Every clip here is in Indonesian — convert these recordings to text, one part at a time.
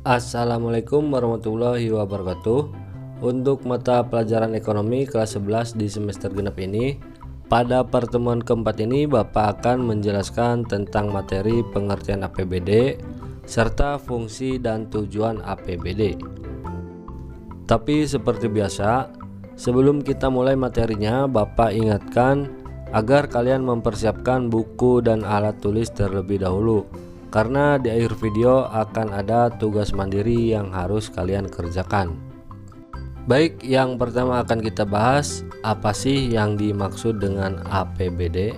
Assalamualaikum warahmatullahi wabarakatuh. Untuk mata pelajaran ekonomi kelas 11 di semester genap ini, pada pertemuan keempat ini Bapak akan menjelaskan tentang materi pengertian APBD serta fungsi dan tujuan APBD. Tapi seperti biasa, sebelum kita mulai materinya, Bapak ingatkan agar kalian mempersiapkan buku dan alat tulis terlebih dahulu, karena di akhir video akan ada tugas mandiri yang harus kalian kerjakan. Baik, yang pertama akan kita bahas, apa sih yang dimaksud dengan APBD?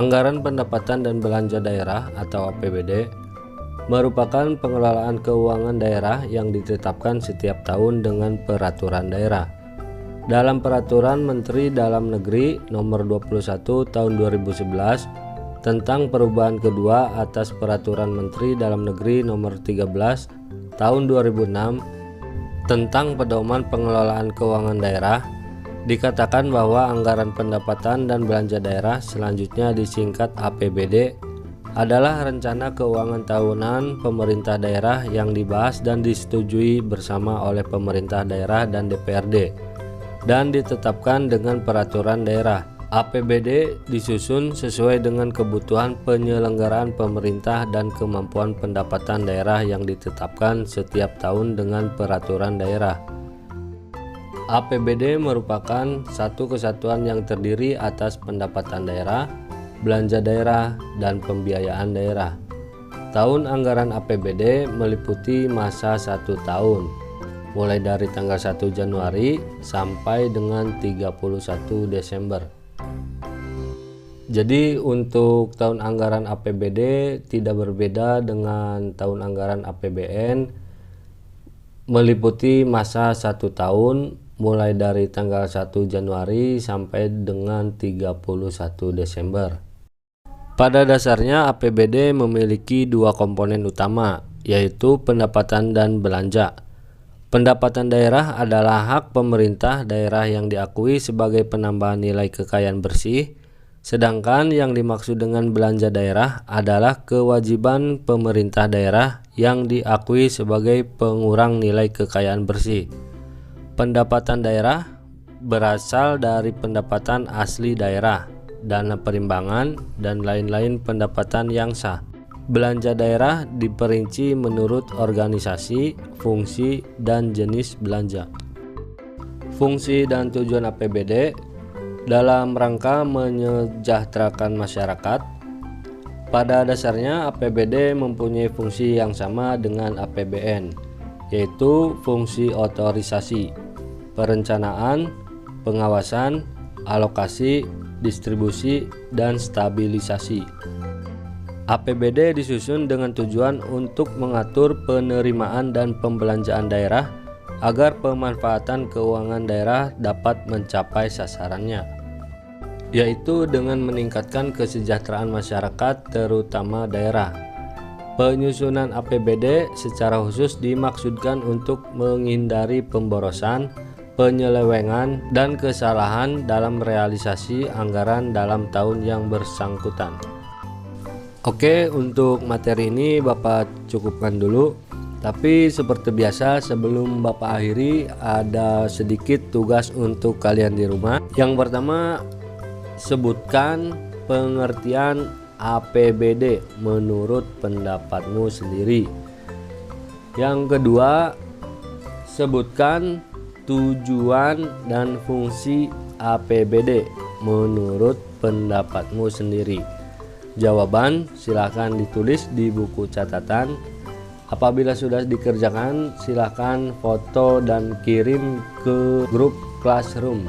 Anggaran pendapatan dan belanja daerah atau APBD merupakan pengelolaan keuangan daerah yang ditetapkan setiap tahun dengan peraturan daerah. Dalam Peraturan Menteri Dalam Negeri Nomor 21 Tahun 2011 tentang perubahan kedua atas Peraturan Menteri Dalam Negeri Nomor 13 Tahun 2006 tentang pedoman pengelolaan keuangan daerah, dikatakan bahwa anggaran pendapatan dan belanja daerah, selanjutnya disingkat APBD, adalah rencana keuangan tahunan pemerintah daerah yang dibahas dan disetujui bersama oleh pemerintah daerah dan DPRD dan ditetapkan dengan peraturan daerah. APBD disusun sesuai dengan kebutuhan penyelenggaraan pemerintah dan kemampuan pendapatan daerah yang ditetapkan setiap tahun dengan peraturan daerah. APBD merupakan satu kesatuan yang terdiri atas pendapatan daerah, belanja daerah, dan pembiayaan daerah. Tahun anggaran APBD meliputi masa 1 tahun, mulai dari tanggal 1 Januari sampai dengan 31 Desember. Jadi untuk tahun anggaran APBD tidak berbeda dengan tahun anggaran APBN, meliputi masa 1 tahun mulai dari tanggal 1 Januari sampai dengan 31 Desember. Pada dasarnya APBD memiliki dua komponen utama, yaitu pendapatan dan belanja. Pendapatan daerah adalah hak pemerintah daerah yang diakui sebagai penambahan nilai kekayaan bersih, sedangkan yang dimaksud dengan belanja daerah adalah kewajiban pemerintah daerah yang diakui sebagai pengurang nilai kekayaan bersih. Pendapatan daerah berasal dari pendapatan asli daerah, dana perimbangan, dan lain-lain pendapatan yang sah. Belanja daerah diperinci menurut organisasi, fungsi, dan jenis belanja. Fungsi dan tujuan APBD dalam rangka menyejahterakan masyarakat. Pada dasarnya APBD mempunyai fungsi yang sama dengan APBN, yaitu fungsi otorisasi, perencanaan, pengawasan, alokasi, distribusi, dan stabilisasi. APBD disusun dengan tujuan untuk mengatur penerimaan dan pembelanjaan daerah agar pemanfaatan keuangan daerah dapat mencapai sasarannya, yaitu dengan meningkatkan kesejahteraan masyarakat terutama daerah. Penyusunan APBD secara khusus dimaksudkan untuk menghindari pemborosan, penyelewengan, dan kesalahan dalam realisasi anggaran dalam tahun yang bersangkutan. Oke, untuk materi ini Bapak cukupkan dulu. Tapi seperti biasa, sebelum Bapak akhiri, ada sedikit tugas untuk kalian di rumah. Yang pertama, sebutkan pengertian APBD menurut pendapatmu sendiri. Yang kedua, sebutkan tujuan dan fungsi APBD menurut pendapatmu sendiri. Jawaban silakan ditulis di buku catatan. Apabila sudah dikerjakan, silakan foto dan kirim ke grup Classroom.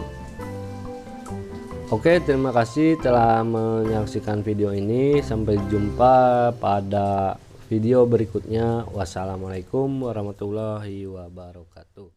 Oke, terima kasih telah menyaksikan video ini. Sampai jumpa pada video berikutnya. Wassalamualaikum warahmatullahi wabarakatuh.